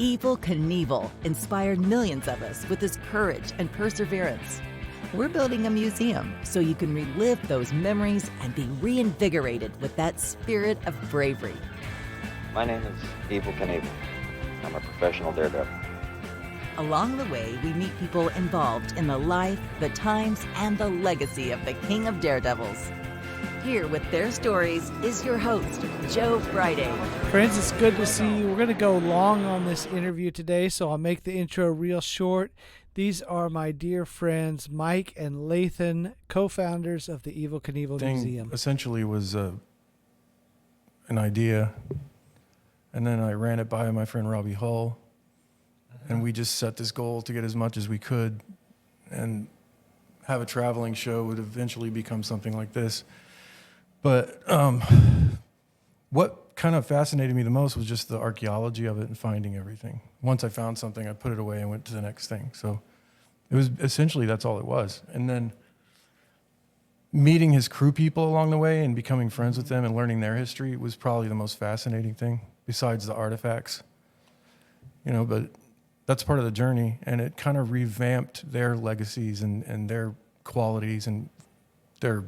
Evel Knievel inspired millions of us with his courage and perseverance. We're building a museum so you can relive those memories and be reinvigorated with that spirit of bravery. My name is Evel Knievel. I'm a professional daredevil. Along the way, we meet people involved in the life, the times, and the legacy of the King of Daredevils. Here with their stories is your host, Joe Friday. Friends, it's good to see you. We're going to go long on this interview today, so I'll make the intro real short. These are my dear friends, Mike and Lathan, co-founders of the Evel Knievel Museum. Essentially was an idea, and then I ran it by my friend Robbie Hull, and we just set this goal to get as much as we could and have a traveling show would eventually become something like this. But what kind of fascinated me the most was just the archaeology of it and finding everything. Once I found something, I put it away and went to the next thing. So it was essentially, that's all it was. And then meeting his crew people along the way and becoming friends with them and learning their history was probably the most fascinating thing, besides the artifacts. You know, but that's part of the journey, and it kind of revamped their legacies and their qualities and their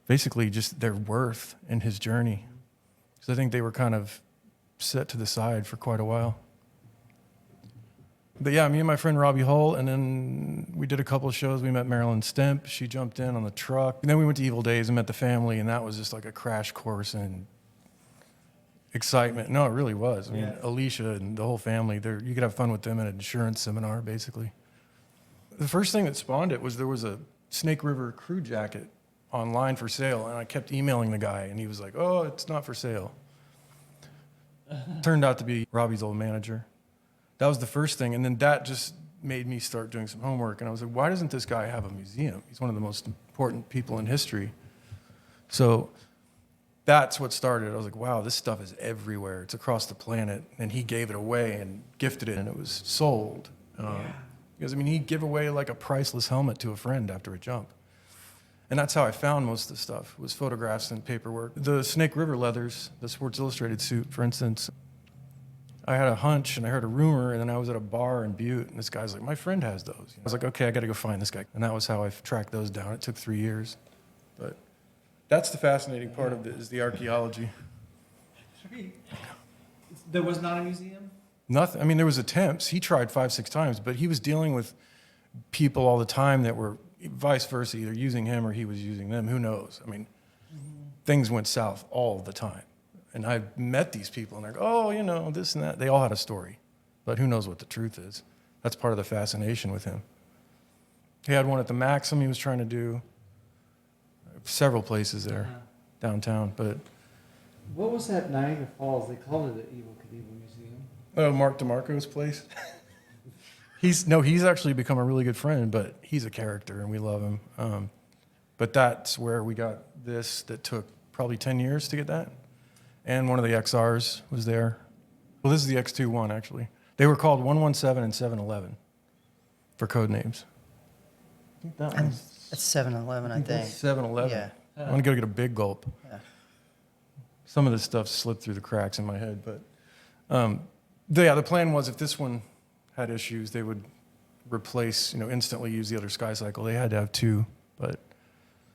basically just their worth in his journey. So I think they were kind of set to the side for quite a while. But yeah, me and my friend Robbie Hull, and then we did a couple of shows. We met Marilyn Stemp. She jumped in on the truck. And then we went to Evil Days and met the family, and that was just like a crash course in excitement. No, it really was. I mean, Alicia and the whole family, you could have fun with them in an insurance seminar, basically. The first thing that spawned it was there was a Snake River crew jacket online for sale, and I kept emailing the guy, and he was like, "Oh, it's not for sale." Turned out to be Robbie's old manager. That was the first thing, and then that just made me start doing some homework, and I was like, why doesn't this guy have a museum? He's one of the most important people in history. So that's what started. I was like, wow, this stuff is everywhere. It's across the planet, and he gave it away and gifted it, and it was sold. Because, I mean, he'd give away like a priceless helmet to a friend after a jump. And that's how I found most of the stuff, was photographs and paperwork. The Snake River leathers, the Sports Illustrated suit, for instance, I had a hunch and I heard a rumor, and then I was at a bar in Butte, and this guy's like, my friend has those. I was like, okay, I got to go find this guy. And that was how I tracked those down. It took 3 years. But that's the fascinating part of it, is the archaeology. There was not a museum? Nothing. I mean, there was attempts. He tried 5-6 times, but he was dealing with people all the time that were vice versa, either using him or he was using them. Who knows? I mean, things went south all the time. And I met these people, and they're like, oh, you know, this and that. They all had a story, but who knows what the truth is. That's part of the fascination with him. He had one at the Maxim he was trying to do. Several places there, downtown. But What was that Niagara Falls? They called it the Evel Knievel Museum. oh, Mark DeMarco's place. He's actually become a really good friend, but he's a character, and we love him. But that's where we got this that took probably 10 years to get that. And one of the XRs was there. Well, this is the X21, actually. They were called 117 and 711 for code names. I think that one's... That's 7-Eleven, I think. 711. Yeah. I'm going to go get a big gulp. Yeah. Some of this stuff slipped through the cracks in my head. But the plan was if this one had issues, they would replace, instantly use the other skycycle. They had to have two. But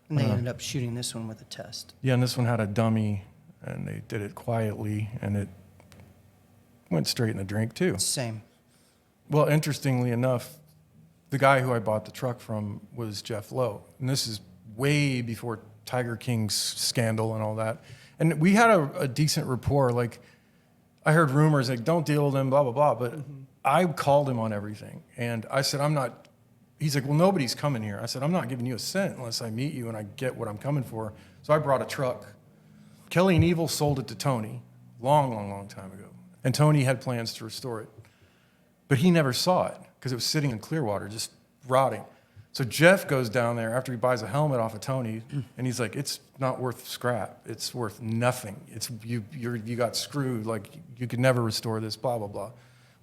And they ended up shooting this one with a test. yeah, and this one had a dummy, and they did it quietly, and it went straight in the drink, too. Same. Well, interestingly enough, the guy who I bought the truck from was Jeff Lowe. And this is way before Tiger King's scandal and all that. And we had a decent rapport. Like, I heard rumors, like, don't deal with him, blah, blah, blah. But I called him on everything. And I said, I'm not... He's like, well, nobody's coming here. I said, I'm not giving you a cent unless I meet you and I get what I'm coming for. So I brought a truck. Kelly and Evel sold it to Tony long time ago. And Tony had plans to restore it. But he never saw it because it was sitting in Clearwater, just rotting. So Jeff goes down there after he buys a helmet off of Tony, and he's like, it's not worth scrap. It's worth nothing. It's you got screwed. Like, you could never restore this, blah, blah, blah,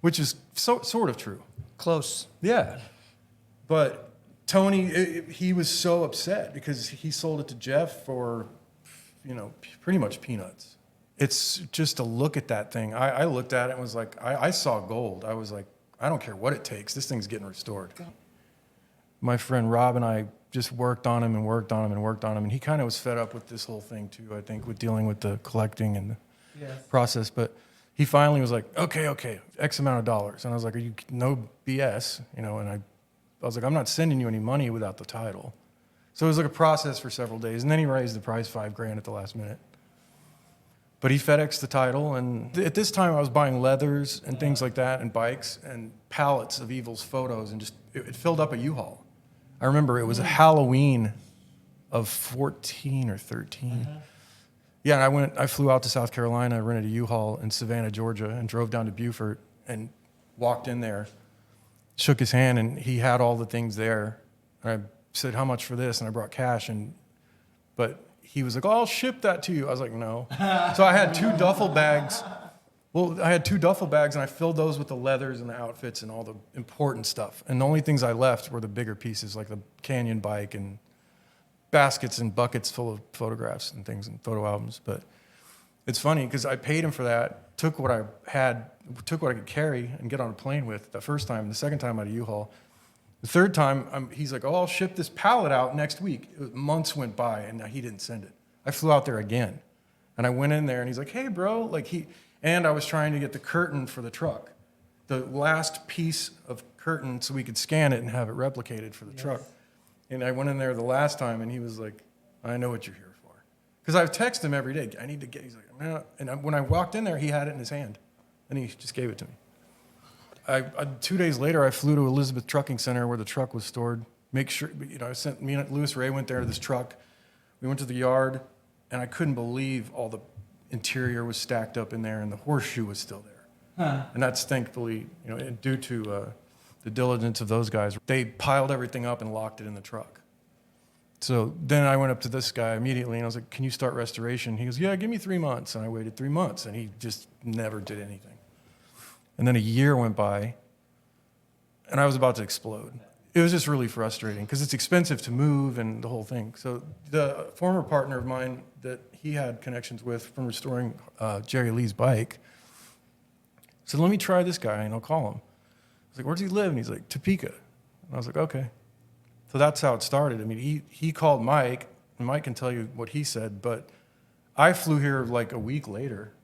which is sort of true. Close. Yeah. But Tony, he was so upset because he sold it to Jeff for, pretty much peanuts. it's just to look at that thing. I looked at it and was like, I saw gold. I was like, I don't care what it takes. This thing's getting restored. My friend Rob and I just worked on him and worked on him and worked on him. And he kind of was fed up with this whole thing too, I think, with dealing with the collecting and the process. But he finally was like, okay, X amount of dollars. And I was like, are you, no BS, you know? And I was like, I'm not sending you any money without the title. So it was like a process for several days. And then he raised the price $5,000 at the last minute. But he FedExed the title, and at this time I was buying leathers and things like that, and bikes, and pallets of Evel's photos, and just, it filled up a U-Haul. I remember it was a Halloween of 14 or 13. Yeah, and I flew out to South Carolina, rented a U-Haul in Savannah, Georgia, and drove down to Beaufort, and walked in there, shook his hand, and he had all the things there. And I said, how much for this? And I brought cash, but he was like, oh, I'll ship that to you. I was like, no. So I had 2 duffel bags. Well, I had 2 duffel bags, and I filled those with the leathers and the outfits and all the important stuff. And the only things I left were the bigger pieces, like the Canyon bike and baskets and buckets full of photographs and things and photo albums. But it's funny because I paid him for that, took what I could carry and get on a plane with the first time. The second time I had a U-Haul. The third time, he's like, oh, I'll ship this pallet out next week. Months went by, and he didn't send it. I flew out there again. And I went in there, and he's like, hey, bro. And I was trying to get the curtain for the truck, the last piece of curtain so we could scan it and have it replicated for the truck. And I went in there the last time, and he was like, I know what you're here for. Because I've texted him every day. I need to get, he's like, no. And when I walked in there, he had it in his hand, and he just gave it to me. 2 days later, I flew to Elizabeth Trucking Center where the truck was stored. Make sure, me and Louis Ray went there to this truck. We went to the yard, and I couldn't believe all the interior was stacked up in there, and the horseshoe was still there. And that's thankfully, due to the diligence of those guys. They piled everything up and locked it in the truck. So then I went up to this guy immediately, and I was like, can you start restoration? He goes, yeah, give me 3 months. And I waited 3 months, and he just never did anything. And then a year went by, and I was about to explode. It was just really frustrating because it's expensive to move and the whole thing. So the former partner of mine that he had connections with from restoring Jerry Lee's bike said, let me try this guy, and I'll call him. I was like, where does he live? And he's like, Topeka. And I was like, okay. So that's how it started. I mean, he called Mike, and Mike can tell you what he said, but I flew here like a week later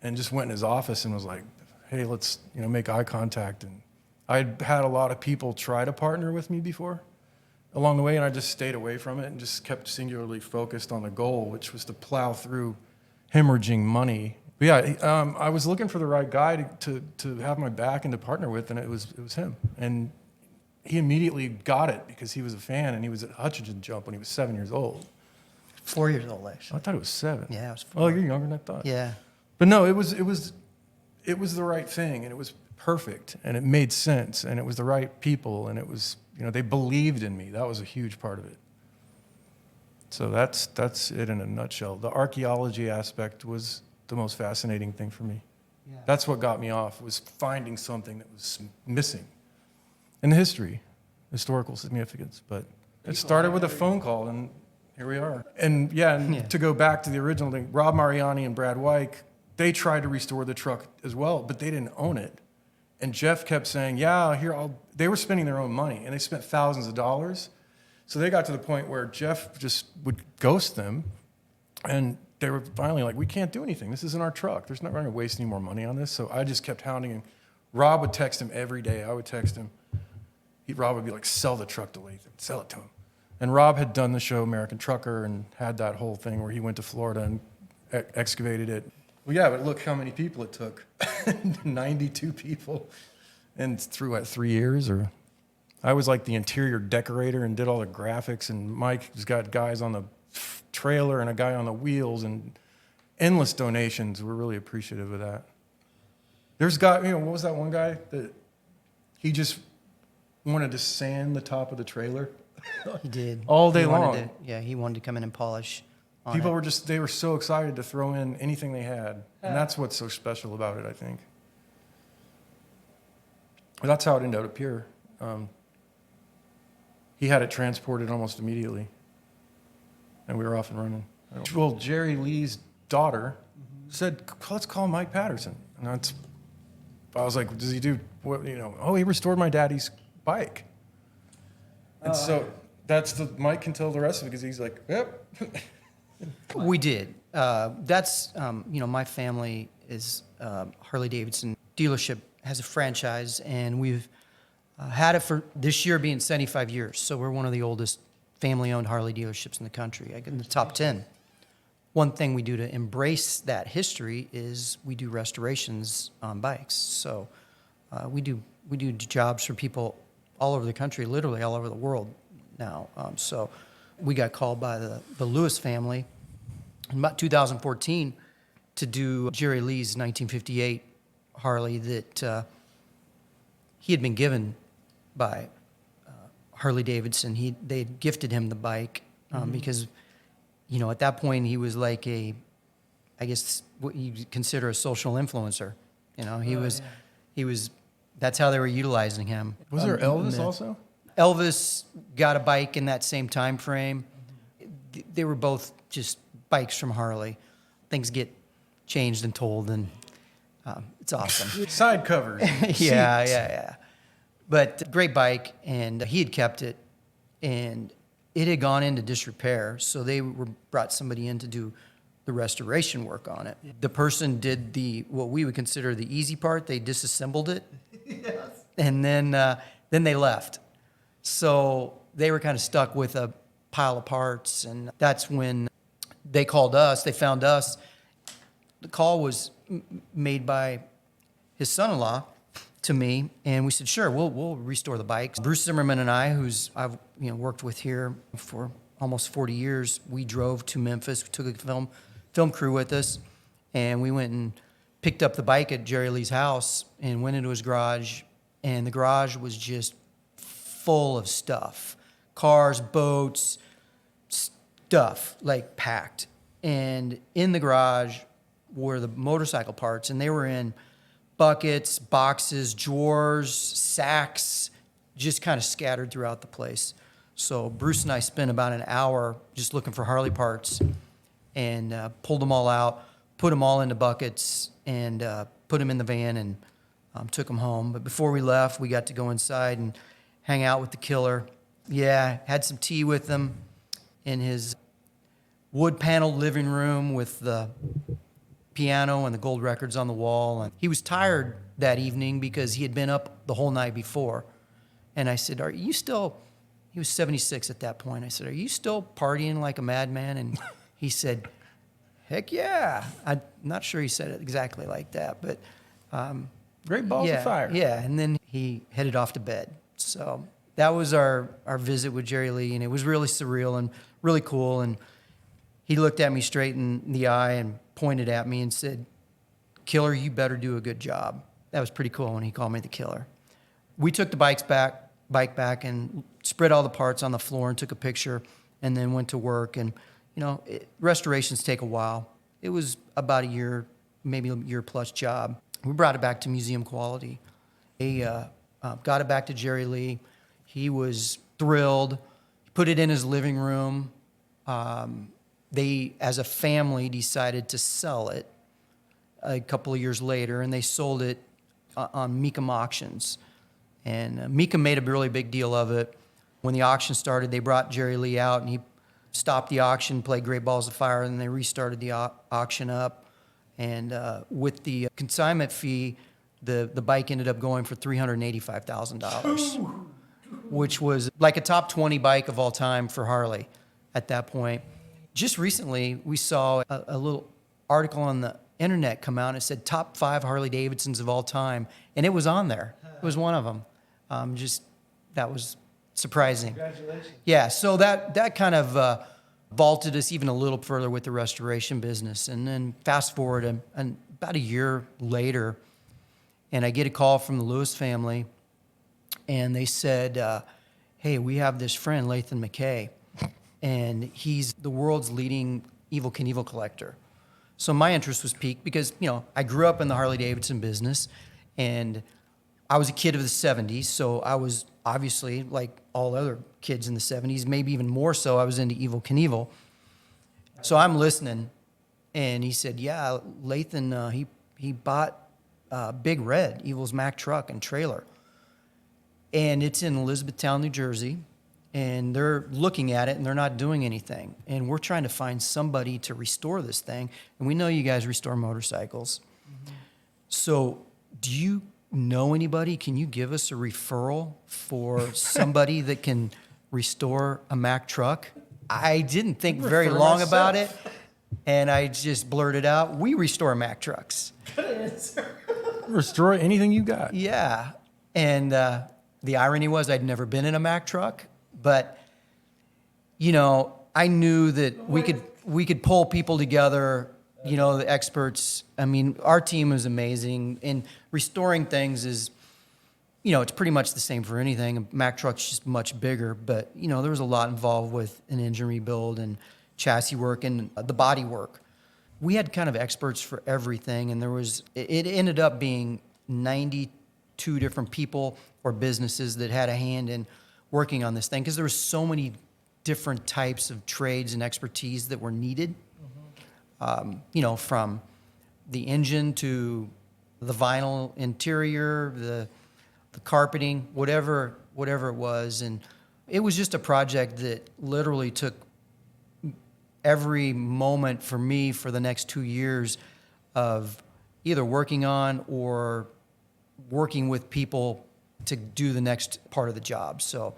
and just went in his office and was like, hey, let's make eye contact. And I'd had a lot of people try to partner with me before along the way, and I just stayed away from it and just kept singularly focused on the goal, which was to plow through hemorrhaging money. But yeah, I was looking for the right guy to have my back and to partner with, and it was him. And he immediately got it because he was a fan, and he was at Hutchinson Jump when he was 7 years old. 4 years old, actually. I thought it was 7. Yeah, it was 4. Oh, you're younger than I thought. Yeah. But no, it was the right thing, and it was perfect, and it made sense, and it was the right people, and it was, they believed in me. That was a huge part of it. So that's it in a nutshell. The archaeology aspect was the most fascinating thing for me. Yeah. That's what got me off, was finding something that was missing in the historical significance. But it started with a phone call, and here we are. And to go back to the original thing, Rob Mariani and Brad Wyke, they tried to restore the truck as well, but they didn't own it. And Jeff kept saying, they were spending their own money, and they spent thousands of dollars. So they got to the point where Jeff just would ghost them, and they were finally like, we can't do anything. This isn't our truck. There's not going to waste any more money on this. So I just kept hounding him. Rob would text him every day. I would text him. Rob would be like, sell the truck to Lathan. Sell it to him. And Rob had done the show American Trucker and had that whole thing where he went to Florida and excavated it. Well, yeah, but look how many people it took. 92 people. And through, 3 years? Or I was like the interior decorator and did all the graphics, and Mike has got guys on the trailer and a guy on the wheels, and endless donations. We're really appreciative of that. There's what was that one guy that he just wanted to sand the top of the trailer? He did. All day long. He wanted to come in and polish. People were so excited to throw in anything they had. And that's what's so special about it, I think. But that's how it ended up here. He had it transported almost immediately. And we were off and running. Well, Jerry Lee's daughter said, let's call Mike Patterson. And I was like, does he do what, oh, he restored my daddy's bike. And so Mike can tell the rest of it because he's like, yep. We did. That's, my family is Harley Davidson dealership has a franchise, and we've had it for this year being 75 years. So we're one of the oldest family-owned Harley dealerships in the country, like in the top 10. One thing we do to embrace that history is we do restorations on bikes. So we do jobs for people all over the country, literally all over the world now. So we got called by the Lewis family in about 2014 to do Jerry Lee's 1958 Harley that he had been given by Harley Davidson. They had gifted him the bike because, at that point he was like I guess what you consider a social influencer. He was. That's how they were utilizing him. Was there Elvis also? Elvis got a bike in that same time frame. They were both just bikes from Harley. Things get changed and told, and it's awesome. Side covers. Yeah. But great bike, and he had kept it, and it had gone into disrepair, so they brought somebody in to do the restoration work on it. The person did what we would consider the easy part. They disassembled it, and then they left. So they were kind of stuck with a pile of parts, and that's when they called us. They found us. The call was made by his son-in-law to me, and we said, sure, we'll restore the bikes. Bruce Zimmerman and I, who's I've worked with here for almost 40 years, we drove to Memphis. We took a film crew with us, and we went and picked up the bike at Jerry Lee's house and went into his garage, and the garage was just full of stuff. Cars, boats, stuff, like packed. And in the garage were the motorcycle parts, and they were in buckets, boxes, drawers, sacks, just kind of scattered throughout the place. So Bruce and I spent about an hour just looking for Harley parts and pulled them all out, put them all into buckets, and put them in the van and took them home. But before we left, we got to go inside and hang out with the killer. Yeah, had some tea with him in his wood-paneled living room with the piano and the gold records on the wall. And he was tired that evening because he had been up the whole night before. And I said, are you still, he was 76 at that point. I said, are you still partying like a madman? And he said, heck yeah. I'm not sure he said it exactly like that, but Great balls of fire. Yeah, and then he headed off to bed. So that was our visit with Jerry Lee, and it was really surreal and really cool. And he looked at me straight in the eye and pointed at me and said, killer, you better do a good job. That was pretty cool when he called me the killer. We took the bike back and spread all the parts on the floor and took a picture and then went to work. And, restorations take a while. It was about a year, maybe a year plus job. We brought it back to museum quality. They got it back to Jerry Lee. He was thrilled. He put it in his living room. They, as a family, decided to sell it a couple of years later, and they sold it on Mecum auctions. And Mecum made a really big deal of it. When the auction started, they brought Jerry Lee out, and he stopped the auction, played Great Balls of Fire, and they restarted the auction up. And with the consignment fee, the bike ended up going for $385,000, which was like a top 20 bike of all time for Harley at that point. Just recently, we saw a little article on the internet come out, and it said top 5 Harley Davidsons of all time, and it was on there. It was one of them. That was surprising. Congratulations. Yeah, so that kind of vaulted us even a little further with the restoration business. And then fast forward, and about a year later, and I get a call from the Lewis family, and they said, hey, we have this friend, Lathan McKay, and he's the world's leading Evel Knievel collector. So my interest was piqued because, I grew up in the Harley-Davidson business, and I was a kid of the 70s, so I was obviously, like all other kids in the 70s, maybe even more so, I was into Evel Knievel. So I'm listening, And he said, yeah, Lathan, he bought Big Red, Evel's Mack truck and trailer. And it's in Elizabethtown, New Jersey. And they're looking at it and they're not doing anything. And we're trying to find somebody to restore this thing. And we know you guys restore motorcycles. Mm-hmm. So do you know anybody? Can you give us a referral for somebody that can restore a Mack truck? I didn't think very long about it. And I just blurted out, we restore Mack trucks. Good answer. Restore anything you got. Yeah. And the irony was I'd never been in a Mack truck, but you know, I knew that we could pull people together, you know, the experts. I mean, our team is amazing, and restoring things is, you know, it's pretty much the same for anything. A Mack truck's just much bigger, but you know, there was a lot involved with an engine rebuild and chassis work and the body work. We had kind of experts for everything, and it ended up being 92 different people or businesses that had a hand in working on this thing, because there were so many different types of trades and expertise that were needed. Mm-hmm. You know, from the engine to the vinyl interior, the carpeting, whatever it was. And it was just a project that literally took every moment for me for the next 2 years of either working on or working with people to do the next part of the job. So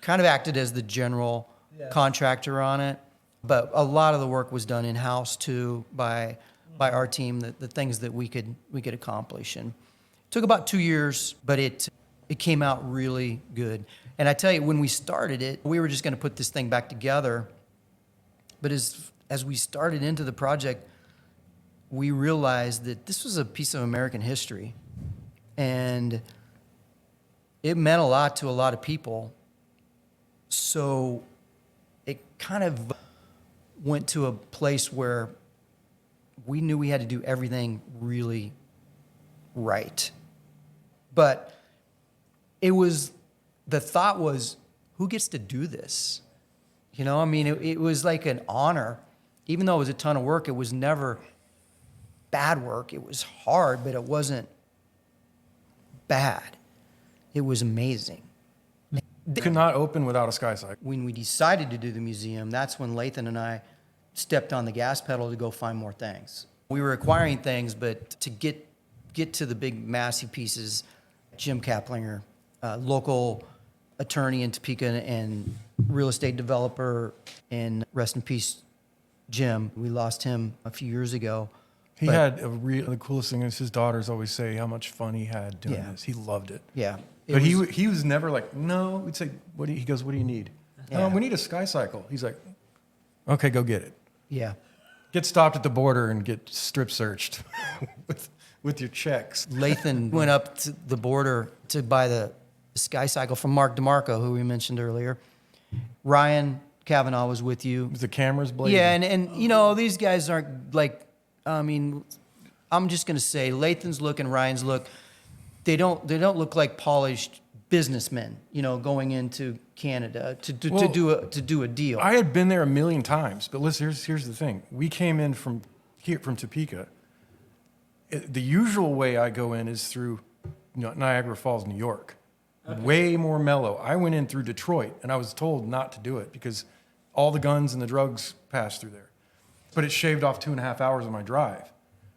kind of acted as the general contractor on it, but a lot of the work was done in-house too by our team, the things that we could accomplish. And it took about 2 years, but it came out really good. And I tell you, when we started it, we were just going to put this thing back together. But as we started into the project, we realized that this was a piece of American history. And it meant a lot to a lot of people. So it kind of went to a place where we knew we had to do everything really right. But the thought was, who gets to do this? You know, I mean, it was like an honor. Even though it was a ton of work, it was never bad work. It was hard, but it wasn't bad. It was amazing. Could not open without a skycycle. When we decided to do the museum, that's when Lathan and I stepped on the gas pedal to go find more things. We were acquiring things, but to get to the big, massive pieces, Jim Kaplinger, local attorney in Topeka and real estate developer, and rest in peace, Jim. We lost him a few years ago. He had the coolest thing is his daughters always say how much fun he had doing this. He loved it. Yeah. But he was never like, no. We'd say, he goes, what do you need? Yeah. We need a skycycle. He's like, okay, go get it. Yeah. Get stopped at the border and get strip searched with your checks. Lathan went up to the border to buy the skycycle from Mark DeMarco, who we mentioned earlier. Ryan Kavanaugh was with you. The cameras blazing. Yeah, and you know, these guys aren't like, I mean, I'm just going to say Lathan's look and Ryan's look, they don't look like polished businessmen, you know, going into Canada to do a deal. I had been there a million times, but listen, here's the thing. We came in from Topeka. The usual way I go in is through Niagara Falls, New York. Okay. Way more mellow. I went in through Detroit, and I was told not to do it because all the guns and the drugs pass through there. But it shaved off 2.5 hours of my drive.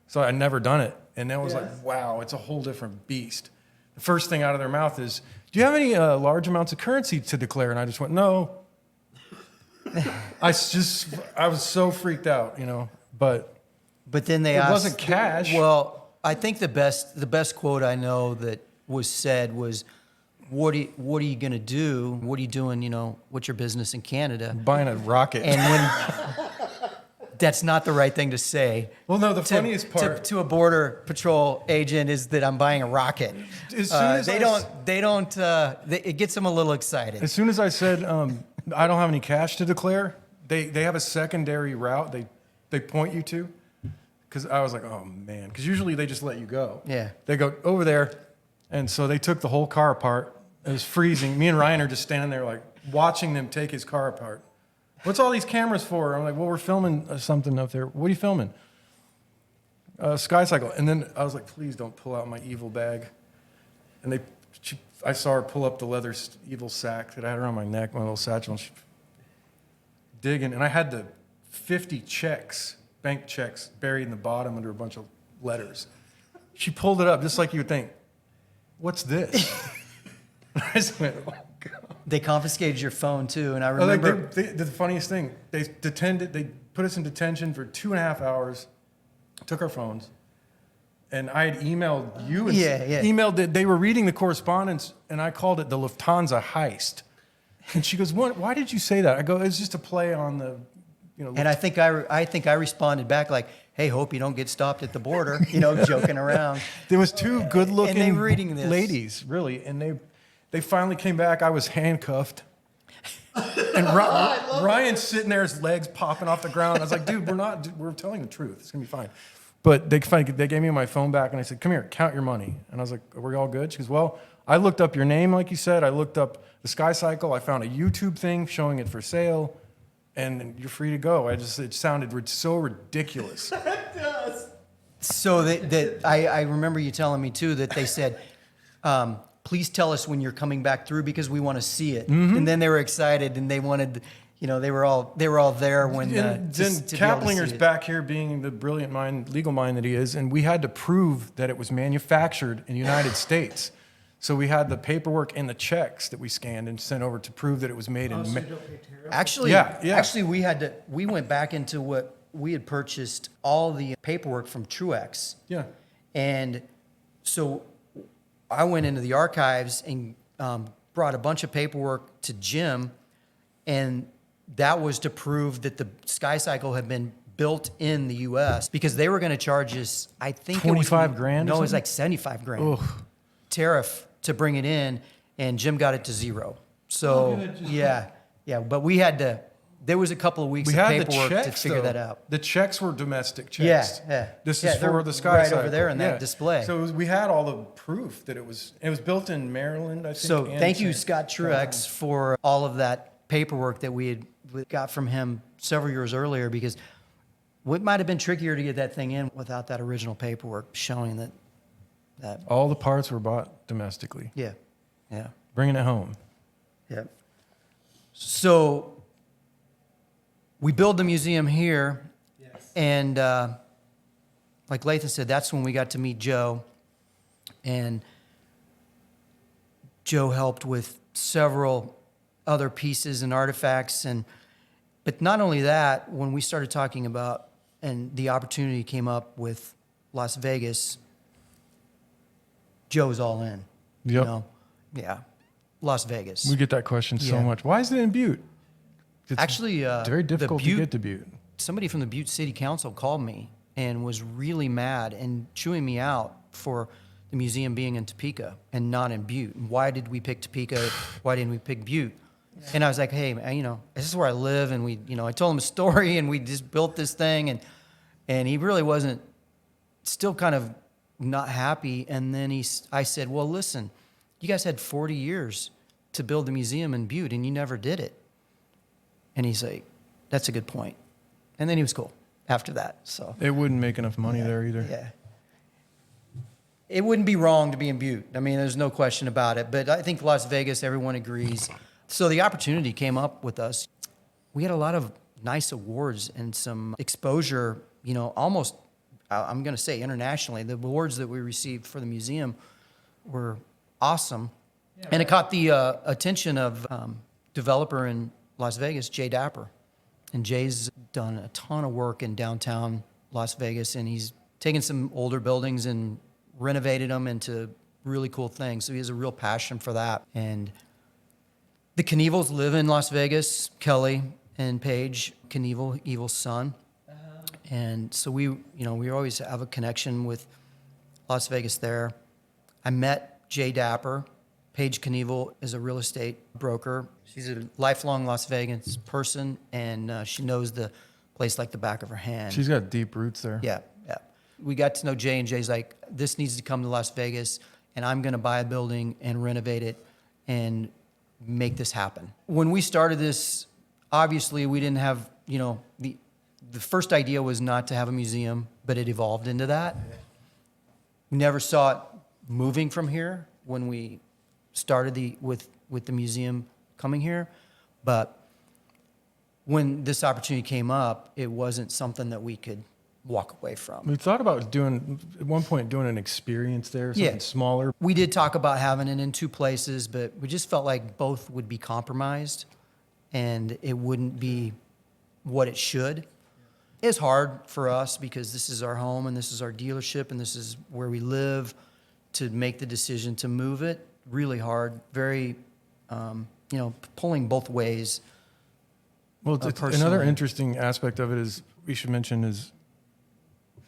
So I'd never done it. And then I was like, wow, it's a whole different beast. The first thing out of their mouth is, do you have any large amounts of currency to declare? And I just went, no. I was so freaked out, you know. But then they it asked. It wasn't cash. Well, I think the best quote I know that was said was, what are you going to do? What are you doing, you know, what's your business in Canada? Buying a rocket. And when that's not the right thing to say. Well, no, the funniest part to a border patrol agent is that I'm buying a rocket. As soon as it gets them a little excited. As soon as I said I don't have any cash to declare, they have a secondary route they point you to, because I was like, oh man, because usually they just let you go. Yeah. They go over there, and so they took the whole car apart. It was freezing. Me and Ryan are just standing there like watching them take his car apart. What's all these cameras for? I'm like, well, we're filming something up there. What are you filming? Skycycle. And then I was like, please don't pull out my evil bag. And I saw her pull up the leather evil sack that I had around my neck, my little satchel, and she digging. And I had the 50 checks, bank checks, buried in the bottom under a bunch of letters. She pulled it up just like you would think, what's this? I just went, oh, God. They confiscated your phone, too, and I remember... The funniest thing, they put us in detention for 2.5 hours, took our phones, and I had emailed you and emailed that they were reading the correspondence, and I called it the Lufthansa heist. And she goes, "What? Why did you say that?" I go, "It's just a play on the, you know." And I think I responded back like, "Hey, hope you don't get stopped at the border," joking around. There was two good-looking and they were reading this. ladies, really, and they finally came back. I was handcuffed, and Ryan's sitting there, his legs popping off the ground. I was like, "Dude, we're telling the truth. It's gonna be fine." But they gave me my phone back, and I said, "Come here, count your money." And I was like, "Are we all good?" She goes, "Well, I looked up your name, like you said. I looked up the skycycle. I found a YouTube thing showing it for sale, and you're free to go." It sounded so ridiculous. It does. So I remember you telling me too that they said, "Please tell us when you're coming back through because we want to see it." Mm-hmm. And then they were excited and they wanted, they were all there when. Then Kaplinger's back here being the brilliant legal mind that he is, and we had to prove that it was manufactured in the United States. So we had the paperwork and the checks that we scanned and sent over to prove that it was made in. Actually, yeah. Actually, we went back into what we had purchased all the paperwork from Truex. Yeah. And so I went into the archives and brought a bunch of paperwork to Jim, and that was to prove that the skycycle had been built in the U.S. because they were going to charge us, I think, $25,000. No, it was like $75,000 tariff to bring it in, and Jim got it to $0. So yeah. But we had to. There was a couple of weeks of paperwork to figure that out. The checks were domestic checks. Yeah. This is for the skycycle. Right over there in that display. So we had all the proof that it was built in Maryland, I think. So thank you, Scott Truex, for all of that paperwork that we got from him several years earlier, because it might have been trickier to get that thing in without that original paperwork showing that all the parts were bought domestically. Yeah. Bringing it home. Yeah. So we build the museum here, and like Lathan said, that's when we got to meet Joe, and Joe helped with several other pieces and artifacts, but not only that, when we started talking about, and the opportunity came up with Las Vegas, Joe was all in. Yep. Yeah. Las Vegas. We get that question so much. Why is it in Butte? It's actually very difficult to get to Butte. Somebody from the Butte City Council called me and was really mad and chewing me out for the museum being in Topeka and not in Butte. Why did we pick Topeka? Why didn't we pick Butte? And I was like, hey, man, this is where I live, and I told him a story, and we just built this thing, and he really wasn't, still kind of not happy. And then I said, well, listen, you guys had 40 years to build the museum in Butte, and you never did it. And he's like, that's a good point. And then he was cool after that. So it wouldn't make enough money there either. Yeah. It wouldn't be wrong to be in Butte. I mean, there's no question about it. But I think Las Vegas, everyone agrees. So the opportunity came up with us. We had a lot of nice awards and some exposure, almost, I'm going to say internationally. The awards that we received for the museum were awesome. Yeah, and it caught the attention of developer in Las Vegas, Jay Dapper. And Jay's done a ton of work in downtown Las Vegas, and he's taken some older buildings and renovated them into really cool things. So he has a real passion for that. And the Knievels live in Las Vegas, Kelly and Paige Knievel, Evel's son. And so we always have a connection with Las Vegas there. I met Jay Dapper. Paige Knievel is a real estate broker. She's a lifelong Las Vegas person, and she knows the place like the back of her hand. She's got deep roots there. Yeah. We got to know Jay, and Jay's like, this needs to come to Las Vegas, and I'm going to buy a building and renovate it and make this happen. When we started this obviously we didn't have, the first idea was not to have a museum, but it evolved into that. We never saw it moving from here when we started with the museum coming here, but when this opportunity came up, it wasn't something that we could walk away from. We thought about at one point doing an experience there, something smaller. We did talk about having it in 2 places, but we just felt like both would be compromised and it wouldn't be what it should. It's hard for us because this is our home and this is our dealership and this is where we live, to make the decision to move it. Really hard, very, pulling both ways. Well, another interesting aspect of it is, we should mention, is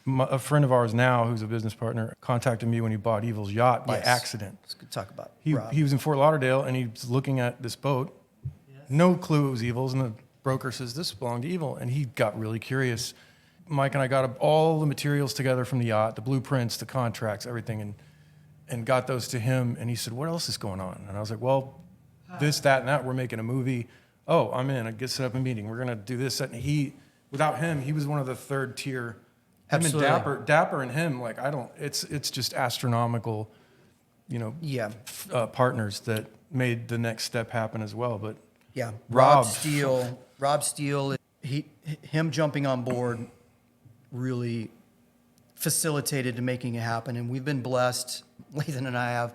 a friend of ours now, who's a business partner, contacted me when he bought Evel's yacht by accident. Let's talk about Rob. He was in Fort Lauderdale and he was looking at this boat. No clue it was Evel's, and the broker says, this belonged to Evel. And he got really curious. Mike and I got all the materials together from the yacht, the blueprints, the contracts, everything, and got those to him. And he said, what else is going on? And I was like, well, this, that, and that. We're making a movie. Oh, I'm in. I get set up a meeting. We're going to do this. And without him, he was one of the 3rd tier. Absolutely. Him and Dapper and him, like, it's just astronomical, partners that made the next step happen as well. But yeah, Rob Steele, him jumping on board really facilitated to making it happen. And we've been blessed, Lathan and I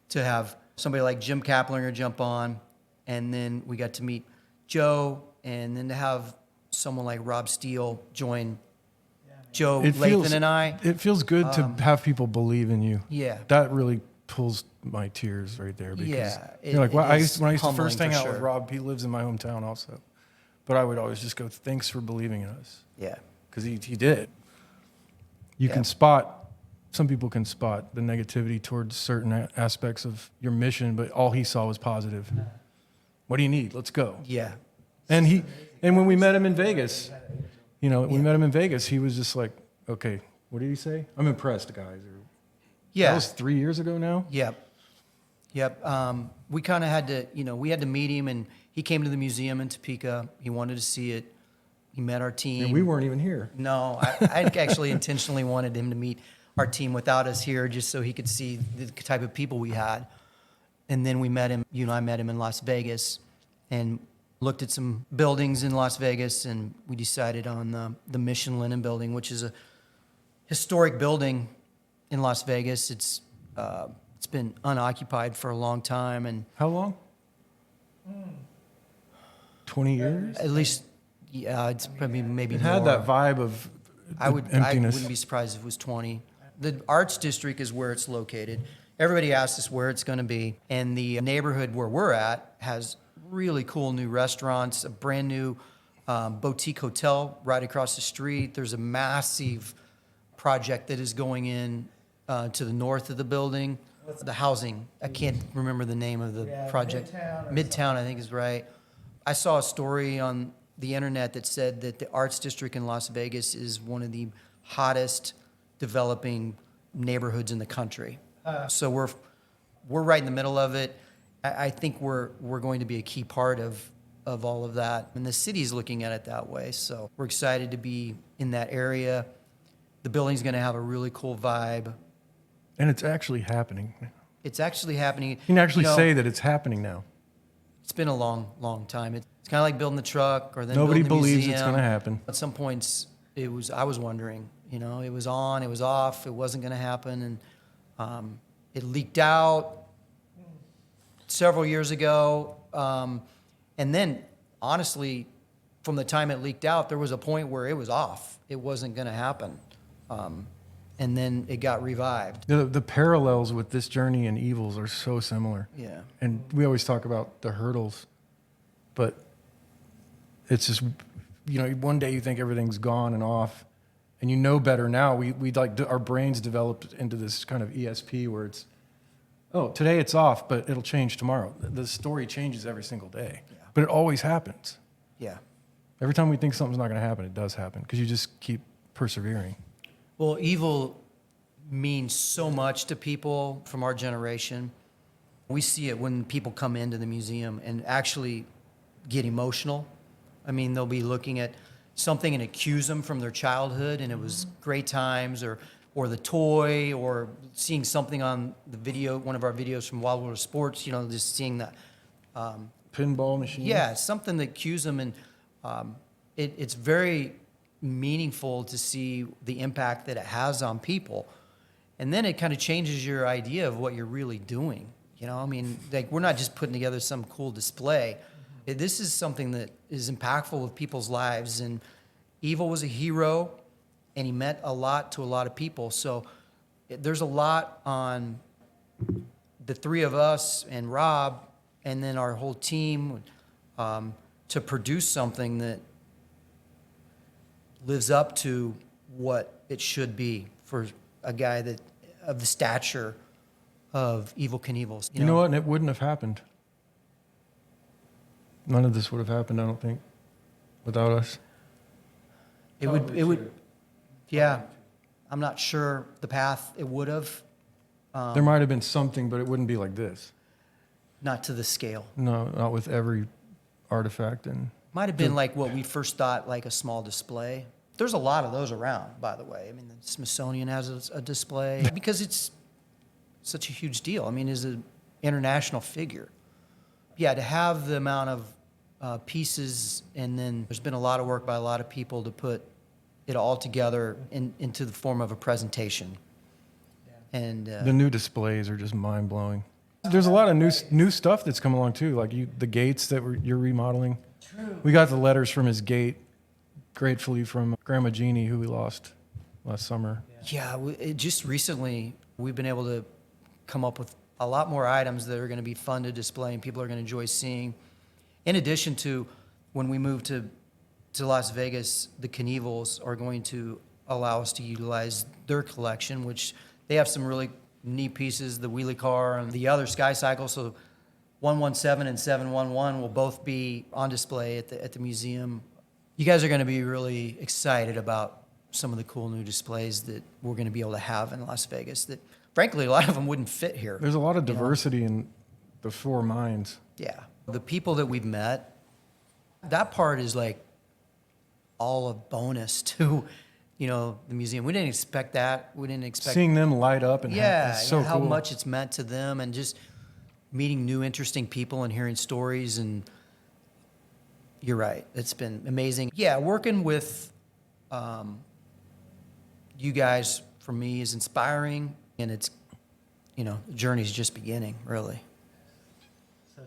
to have somebody like Jim Kaplinger jump on. And then we got to meet Joe, and then to have someone like Rob Steele join Joe, Lathan, and I. It feels good to have people believe in you. Yeah. That really pulls my tears right there. Because it, you're like, well, when I used to humbling first hang out for with sure. Rob, he lives in my hometown also. But I would always just go, thanks for believing in us. Yeah. Because he did. You Yeah. can spot, some people can spot the negativity towards certain aspects of your mission, but all he saw was positive. What do you need? Let's go. Yeah. And when we met him in Vegas, we met him in Vegas, he was just like, okay, what did he say? I'm impressed, guys. Yeah. That was 3 years ago now? Yep. We kind of had to, we had to meet him, and he came to the museum in Topeka. He wanted to see it. He met our team. And we weren't even here. No, I actually intentionally wanted him to meet our team without us here, just so he could see the type of people we had. And then we met him, I met him in Las Vegas and looked at some buildings in Las Vegas, and we decided on the Mission Linen Building, which is a historic building in Las Vegas. It's been unoccupied for a long time. And how long? 20 years? At least, yeah, it's probably maybe it more. had that vibe of I emptiness. wouldn't be surprised if it was 20. The Arts District is where it's located. Everybody asks us where it's going to be. And the neighborhood where we're at has really cool new restaurants, a brand new boutique hotel right across the street. There's a massive project that is going in to the north of the building. The housing, I can't remember the name of the project. Midtown, I think is right. I saw a story on the internet that said that the Arts District in Las Vegas is one of the hottest developing neighborhoods in the country. So we're right in the middle of it. I think we're going to be a key part of all of that. And the city's looking at it that way. So we're excited to be in that area. The building's going to have a really cool vibe. And it's actually happening. It's actually happening. You can actually say that it's happening now. It's been a long, long time. It's kind of like building the truck or then nobody building the believes museum. It's going to happen. At some points, I was wondering, it was on, it was off, it wasn't going to happen. And it leaked out several years ago. And then, honestly, from the time it leaked out, there was a point where it was off. It wasn't going to happen. And then it got revived. The parallels with this journey and Evel's are so similar. Yeah. And we always talk about the hurdles, but it's just, one day you think everything's gone and off, and better now. We our brains developed into this kind of ESP where it's, today it's off, but it'll change tomorrow. The story changes every single day, but it always happens. Yeah. Every time we think something's not going to happen, it does happen because you just keep persevering. Well, Evel means so much to people from our generation. We see it when people come into the museum and actually get emotional I mean, they'll be looking at something and accuse them from their childhood, and it was great times, or the toy, or seeing something on the video, one of our videos from Wild World of Sports, just seeing that. Pinball machine. Yeah, something that cues them, and it's very meaningful to see the impact that it has on people. And then it kind of changes your idea of what you're really doing. I mean, like, we're not just putting together some cool display. This is something that is impactful with people's lives. And Evel was a hero, and he meant a lot to a lot of people. So there's a lot on the three of us and Rob, and then our whole team, to produce something that lives up to what it should be for a guy that of the stature of Evel Knievel. You know what? And it wouldn't have happened. None of this would have happened, I don't think, without us. It would, yeah. I'm not sure the path it would have. There might have been something, but it wouldn't be like this. Not to the scale. No, not with every artifact. And Might have been like what we first thought, like a small display. There's a lot of those around, by the way. I mean, the Smithsonian has a display because it's such a huge deal. I mean, is an international figure. Yeah, to have the amount of pieces, and then there's been a lot of work by a lot of people to put it all together into the form of a presentation. And the new displays are just mind-blowing. There's a lot of new stuff that's come along too, like the gates that you're remodeling. True. We got the letters from his gate, gratefully, from Grandma Jeannie, who we lost last summer. Yeah, just recently we've been able to come up with a lot more items that are going to be fun to display and people are going to enjoy seeing. In addition to, when we move to Las Vegas, the Knievels are going to allow us to utilize their collection, which they have some really neat pieces, the wheelie car and the other skycycle. So 117 and 711 will both be on display at the museum. You guys are going to be really excited about some of the cool new displays that we're going to be able to have in Las Vegas that, frankly, a lot of them wouldn't fit here. There's a lot of diversity in the four mines. Yeah. The people that we've met, that part is like all a bonus to, the museum. We didn't expect that. We didn't expect seeing them light up and it's so how cool. much it's meant to them, and just meeting new interesting people and hearing stories. And you're right. It's been amazing. Yeah, working with you guys, for me, is inspiring, and it's, the journey's just beginning, really.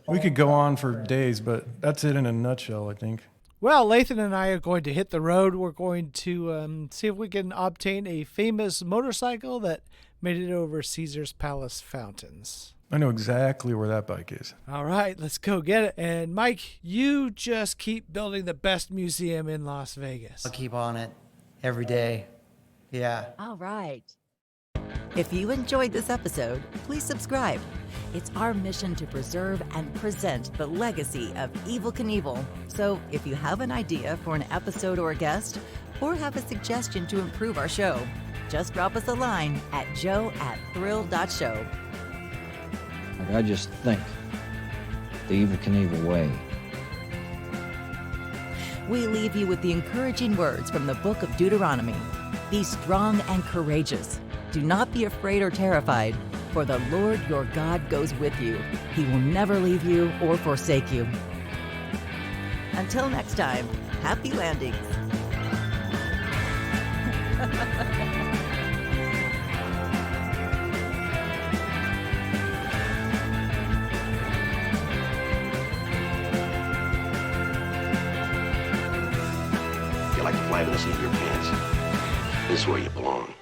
We could go on for days, but that's it in a nutshell, I think. Well, Lathan and I are going to hit the road. We're going to see if we can obtain a famous motorcycle that made it over Caesar's Palace fountains. I know exactly where that bike is. All right, let's go get it. And Mike, you just keep building the best museum in Las Vegas. I'll keep on it every day. Yeah. All right. If you enjoyed this episode, please subscribe. It's our mission to preserve and present the legacy of Evel Knievel. So if you have an idea for an episode or a guest, or have a suggestion to improve our show, just drop us a line at joe@thrill.show. I just think the Evel Knievel way. We leave you with the encouraging words from the book of Deuteronomy. Be strong and courageous. Do not be afraid or terrified, for the Lord your God goes with you. He will never leave you or forsake you. Until next time, happy landings. You're like the flag of the seat of your pants. This is where you belong.